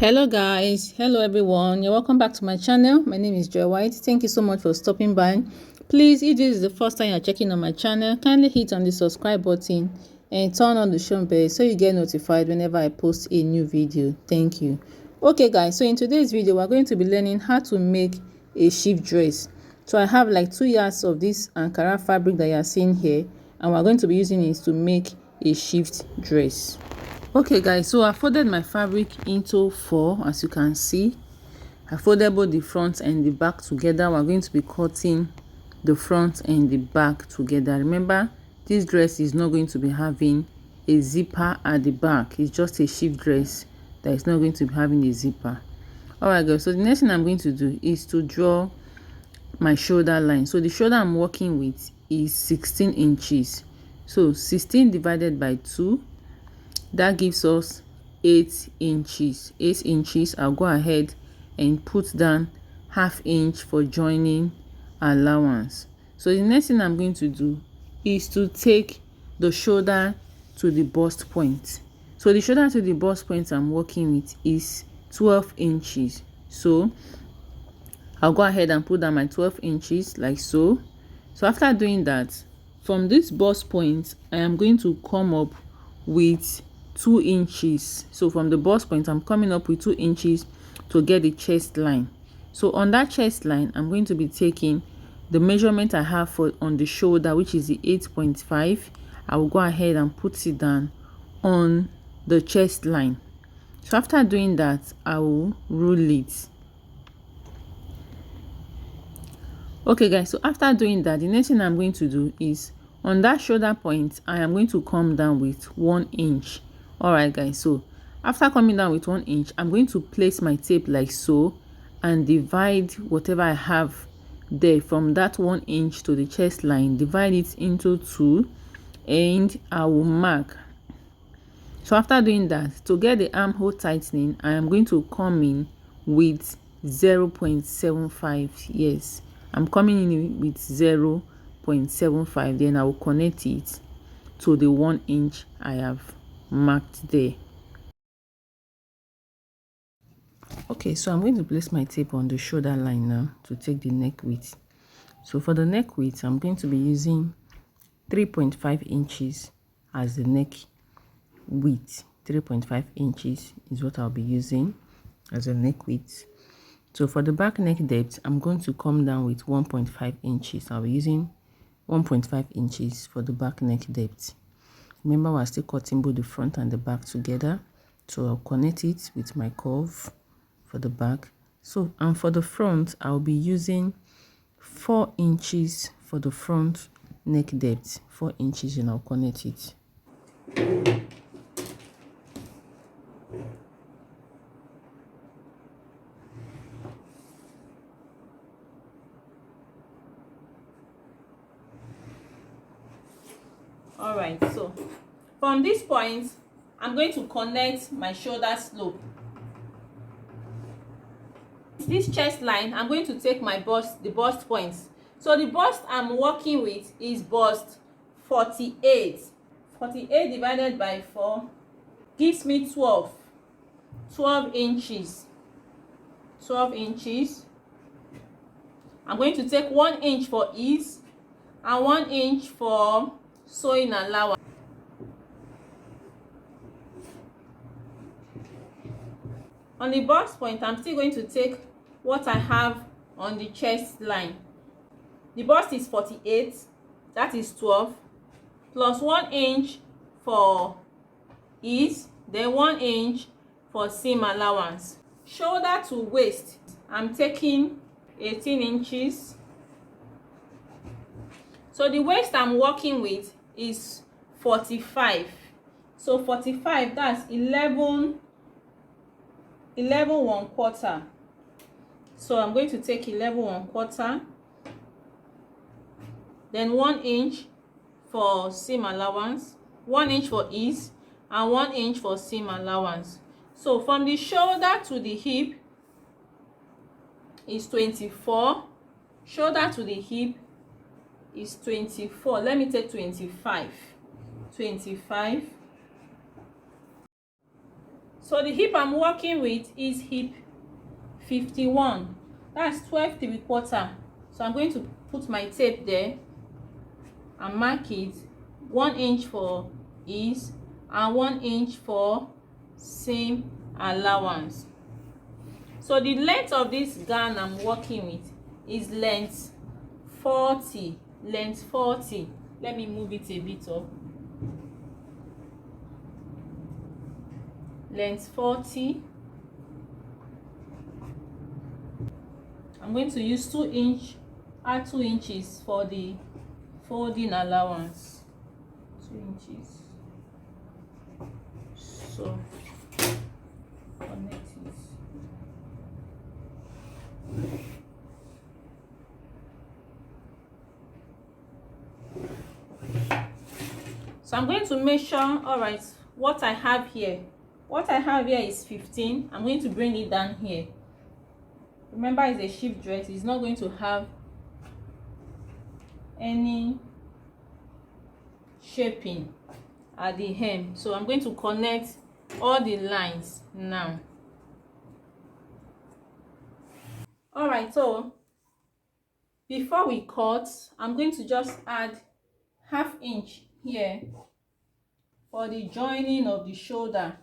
Hello guys, hello everyone, you're welcome back to my channel. My name is Joy White. Thank you so much for stopping by. Please, if this is the first time you're checking on my channel, kindly hit on the subscribe button and turn on the show bell so you get notified whenever I post a new video. Thank you. Okay guys, so in today's video we're going to be learning how to make a shift dress. So I have like 2 yards of this Ankara fabric that you're seeing here, and we're going to be using it to make a shift dress. Okay guys, so I folded my fabric into 4. As you can see, I folded both the front and the back together. We're going to be cutting the front and the back together. Remember, this dress is not going to be having a zipper at the back. It's just a shift dress that is not going to be having a zipper. Alright guys, so the next thing I'm going to do is to draw my shoulder line. So the shoulder I'm working with is 16 inches. So 16 divided by 2, that gives us 8 inches. 8 inches. I'll go ahead and put down ½ inch for joining allowance. So the next thing I'm going to do is to take the shoulder to the bust point. So the shoulder to the bust point I'm working with is 12 inches. So I'll go ahead and put down my 12 inches like so. So after doing that, from this bust point, I am going to come up with 2 inches. So from the bust point, I'm coming up with 2 inches to get the chest line. So on that chest line, I'm going to be taking the measurement I have for on the shoulder, which is the 8.5. I will go ahead and put it down on the chest line. So after doing that, I will rule it. Okay guys, so after doing that, the next thing I'm going to do is on that shoulder point, I am going to come down with 1 inch. Alright guys, so after coming down with 1 inch, I'm going to place my tape like so and divide whatever I have there from that 1 inch to the chest line, divide it into 2, and I will mark. So after doing that, to get the armhole tightening, I am going to come in with 0.75. Yes, I'm coming in with 0.75. Then I will connect it to the 1 inch I have marked there. Okay, so I'm going to place my tape on the shoulder line now to take the neck width. So for the neck width, I'm going to be using 3.5 inches as the neck width. 3.5 inches is what I'll be using as a neck width. So for the back neck depth, I'm going to come down with 1.5 inches. I'll be using 1.5 inches for the back neck depth. Remember, we're still cutting both the front and the back together. So I'll connect it with my curve for the back. So, and for the front, I'll be using 4 inches for the front neck depth. 4 inches, and I'll connect it. All right, so from this point, I'm going to connect my shoulder slope. This chest line, I'm going to take my bust, the bust points. So the bust I'm working with is bust 48. 48 divided by 4 gives me 12 inches. 12 inches. I'm going to take 1 inch for ease and 1 inch for sewing allowance. On the bust point, I'm still going to take what I have on the chest line. The bust is 48, that is 12, plus 1 inch for ease, then 1 inch for seam allowance. Shoulder to waist, I'm taking 18 inches. So the waist I'm working with is 45. So 45, that's 11 1/4. So I'm going to take 11 1/4, then 1 inch for seam allowance, 1 inch for ease, and 1 inch for seam allowance. So from the shoulder to the hip is 24. Shoulder to the hip is 24. Let me take 25. So the hip I'm working with is hip 51. That's 12 3/4. So I'm going to put my tape there and mark it 1 inch for ease and 1 inch for seam allowance. So the length of this gown I'm working with is length 40. Length 40. Let me move it a bit up. Length 40. I'm going to use 2 inch, add 2 inches for the folding allowance. 2 inches. So connect it. So I'm going to measure, all right, what I have here. What I have here is 15. I'm going to bring it down here. Remember, it's a shift dress. It's not going to have any shaping at the hem. So I'm going to connect all the lines now. All right, so before we cut, I'm going to just add ½ inch here for the joining of the shoulder.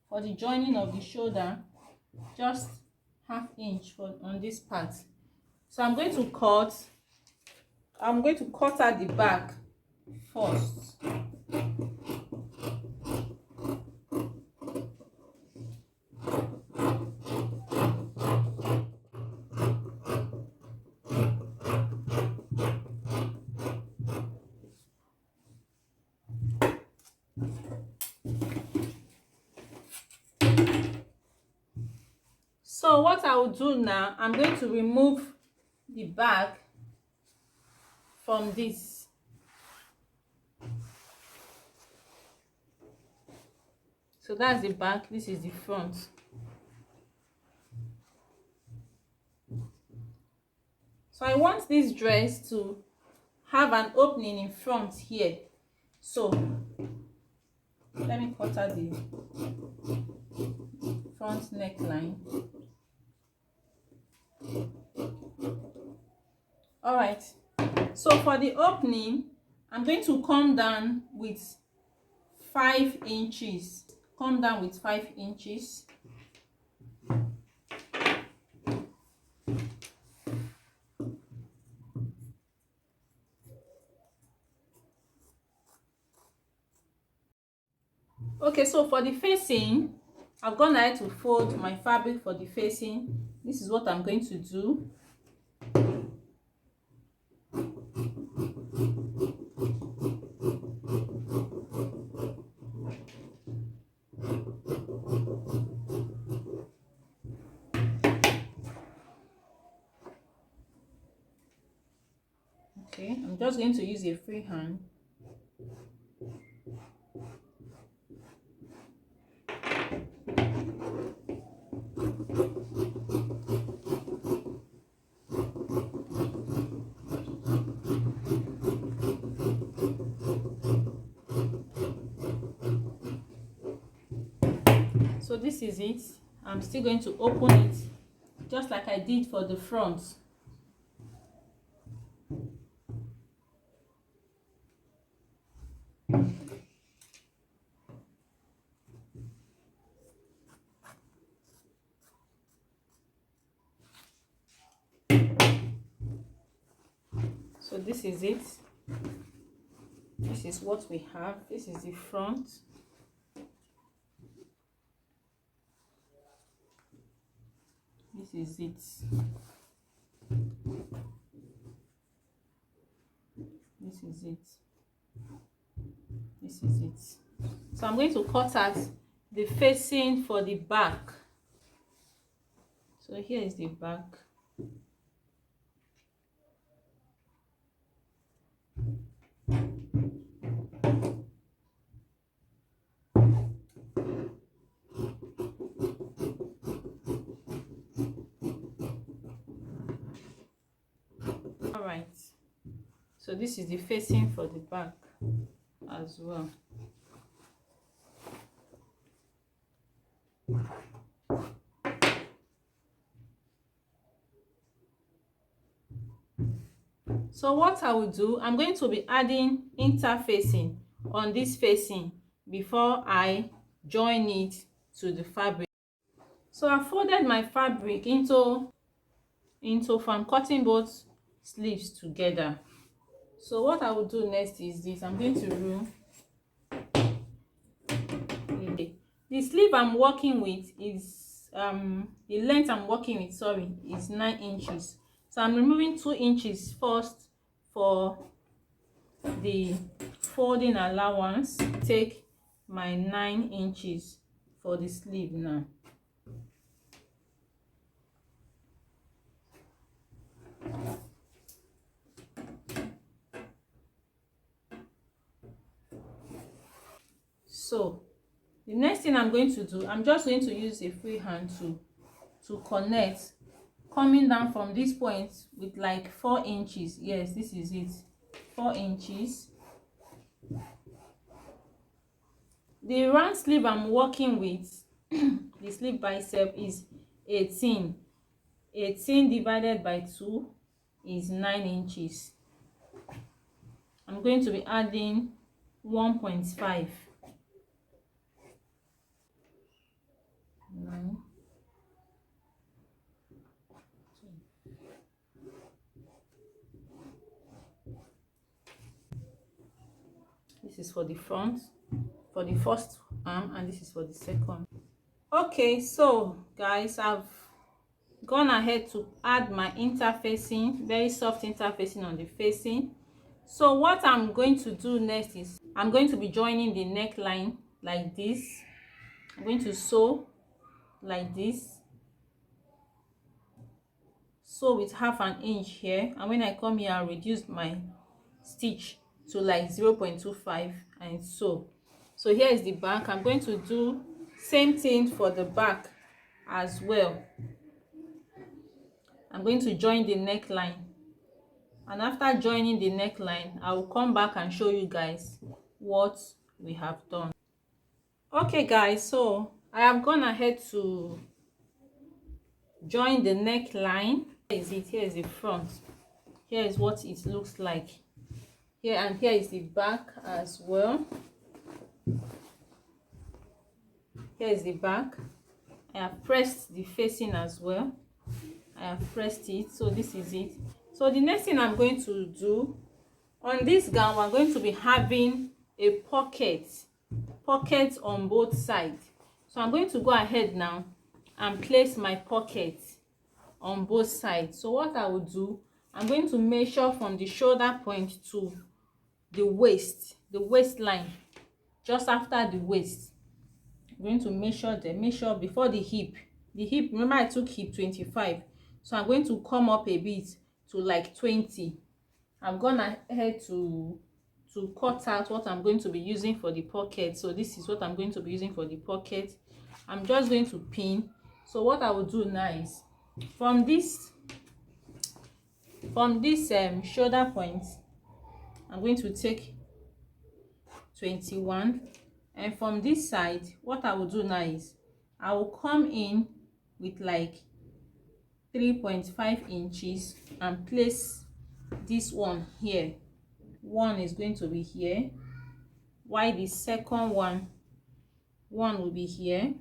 For the joining of the shoulder, just ½ inch on this part. So I'm going to cut at the back first. So what I will do now, I'm going to remove the back from this. So that's the back, this is the front. So I want this dress to have an opening in front here. So let me cut out the front neckline. All right, so for the opening, I'm going to come down with 5 inches. Come down with 5 inches. Okay, so for the facing, I've gone ahead to fold my fabric for the facing. This is what I'm going to do. Okay, I'm just going to use a free hand. So this is it. I'm still going to open it just like I did for the front. So this is it. This is what we have. This is the front. This is it. This is it. This is it. So I'm going to cut out the facing for the back. So here is the back. All right, so this is the facing for the back as well. So what I will do, I'm going to be adding interfacing on this facing before I join it to the fabric. So I folded my fabric into I'm cutting both sleeves together. So what I will do next is this. I'm going to rule the sleeve I'm working with is the length I'm working with, sorry, is 9 inches. So I'm removing 2 inches first for the folding allowance. Take my 9 inches for the sleeve now. So the next thing I'm going to do, I'm just going to use a free hand to connect, coming down from this point with like 4 inches. Yes, this is it, 4 inches. The round sleeve I'm working with the sleeve bicep is 18 divided by 2 is 9 inches. I'm going to be adding 1.5. 9. This is for the front, for the first arm, and this is for the second. Okay, so guys, I've gone ahead to add my interfacing, very soft interfacing on the facing. So what I'm going to do next is I'm going to be joining the neckline like this. I'm going to sew like this, sew with half an inch here, and when I come here I'll reduce my stitch to like 0.25 and sew. So here is the back. I'm going to do same thing for the back as well. I'm going to join the neckline, and after joining the neckline I will come back and show you guys what we have done. Okay guys, so I have gone ahead to join the neckline. Here is it. Here is the front. Here is what it looks like here, and here is the back as well. Here is the back. I have pressed the facing as well. I have pressed it, so this is it. So the next thing I'm going to do on this gown, we're going to be having a pocket on both sides. So I'm going to go ahead now and place my pocket on both sides. So what I will do, I'm going to measure from the shoulder point to the waistline, just after the waist. I'm going to measure before the hip. Remember I took hip 25, so I'm going to come up a bit to like 20. I've gone ahead to cut out what I'm going to be using for the pocket. So this is what I'm going to be using for the pocket. I'm just going to pin. So what I will do now is from this shoulder point, I'm going to take 21, and from this side what I will do now is I will come in with like 3.5 inches and place this one here. One is going to be here, while the second one will be here,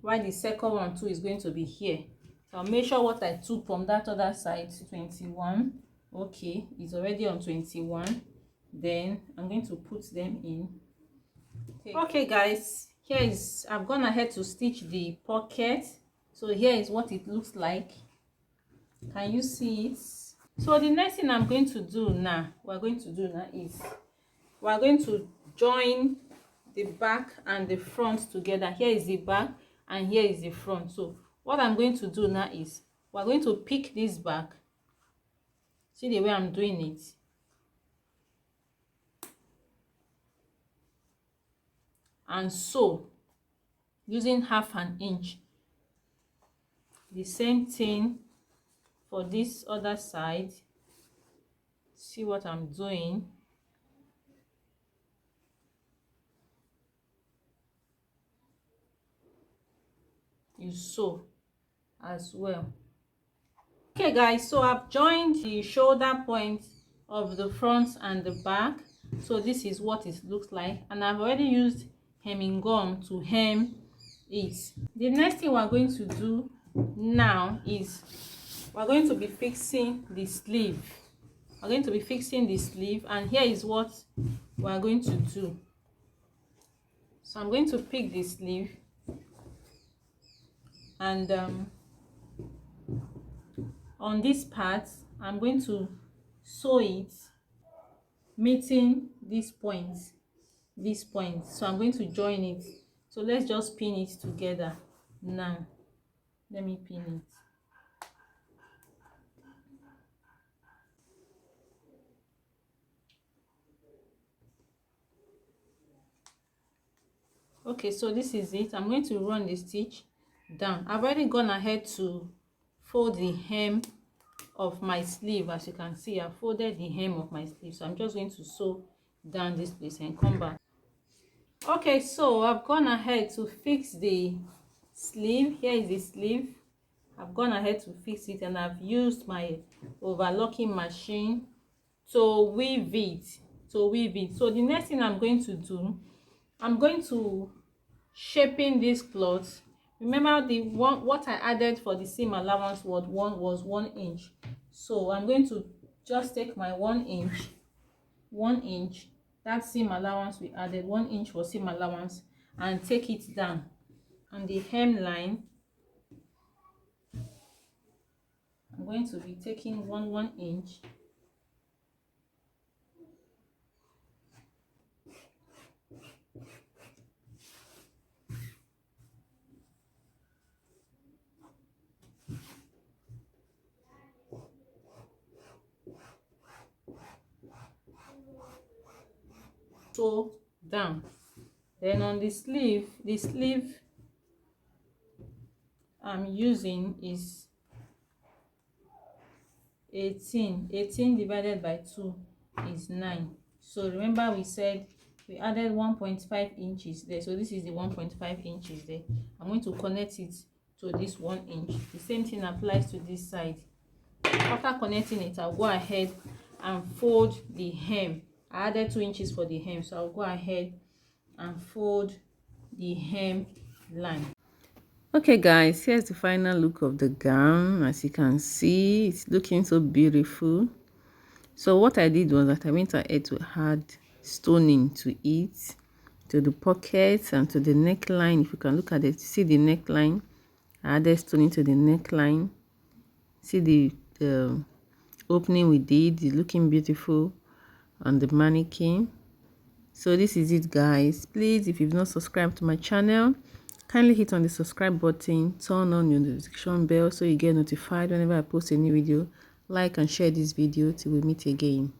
while the second one too is going to be here. So I'll measure what I took from that other side, 21. Okay, it's already on 21. Then I'm going to put them in. Okay guys, here is, I've gone ahead to stitch the pocket. So here is what it looks like. Can you see it? So the next thing I'm going to do now, is we're going to join the back and the front together. Here is the back and here is the front. So what I'm going to do now is we're going to pick this back. See the way I'm doing it. And sew using half an inch. The same thing for this other side. See what I'm doing. you sew as well. Okay guys, so I've joined the shoulder point of the front and the back. So this is what it looks like, and I've already used hemming gum to hem it. The next thing we're going to do now is we're going to be fixing the sleeve. We're going to be fixing the sleeve, and here is what we're going to do. So I'm going to pick the sleeve, and on this part I'm going to sew it, meeting this point. So I'm going to join it. So let's just pin it together now. Let me pin it. Okay, so this is it. I'm going to run the stitch down. I've already gone ahead to fold the hem of my sleeve. As you can see, I folded the hem of my sleeve, so I'm just going to sew down this place and come back. Okay, so I've gone ahead to fix the sleeve. Here is the sleeve. I've gone ahead to fix it, and I've used my overlocking machine to weave it. So the next thing I'm going to do, I'm going to shaping this cloth. Remember the one what I added for the seam allowance was 1 inch. So I'm going to just take my 1 inch, that seam allowance we added, 1 inch for seam allowance, and take it down on the hem line. I'm going to be taking 1 inch, sew down. Then on the sleeve I'm using is 18 divided by 2 is 9. So remember we said we added 1.5 inches there, so this is the 1.5 inches there. I'm going to connect it to this 1 inch. The same thing applies to this side. After connecting it, I'll go ahead and fold the hem. I added 2 inches for the hem, so I'll go ahead and fold the hem line. Okay guys, here's the final look of the gown. As you can see, it's looking so beautiful. So what I did was that I went ahead to add stoning to it, to the pockets and to the neckline. If you can look at it, see the neckline, I added stoning to the neckline. See the opening we did, it's looking beautiful on the mannequin. So this is it guys. Please, if you've not subscribed to my channel, kindly hit on the subscribe button, turn on your notification bell so you get notified whenever I post a new video. Like and share this video till we meet again.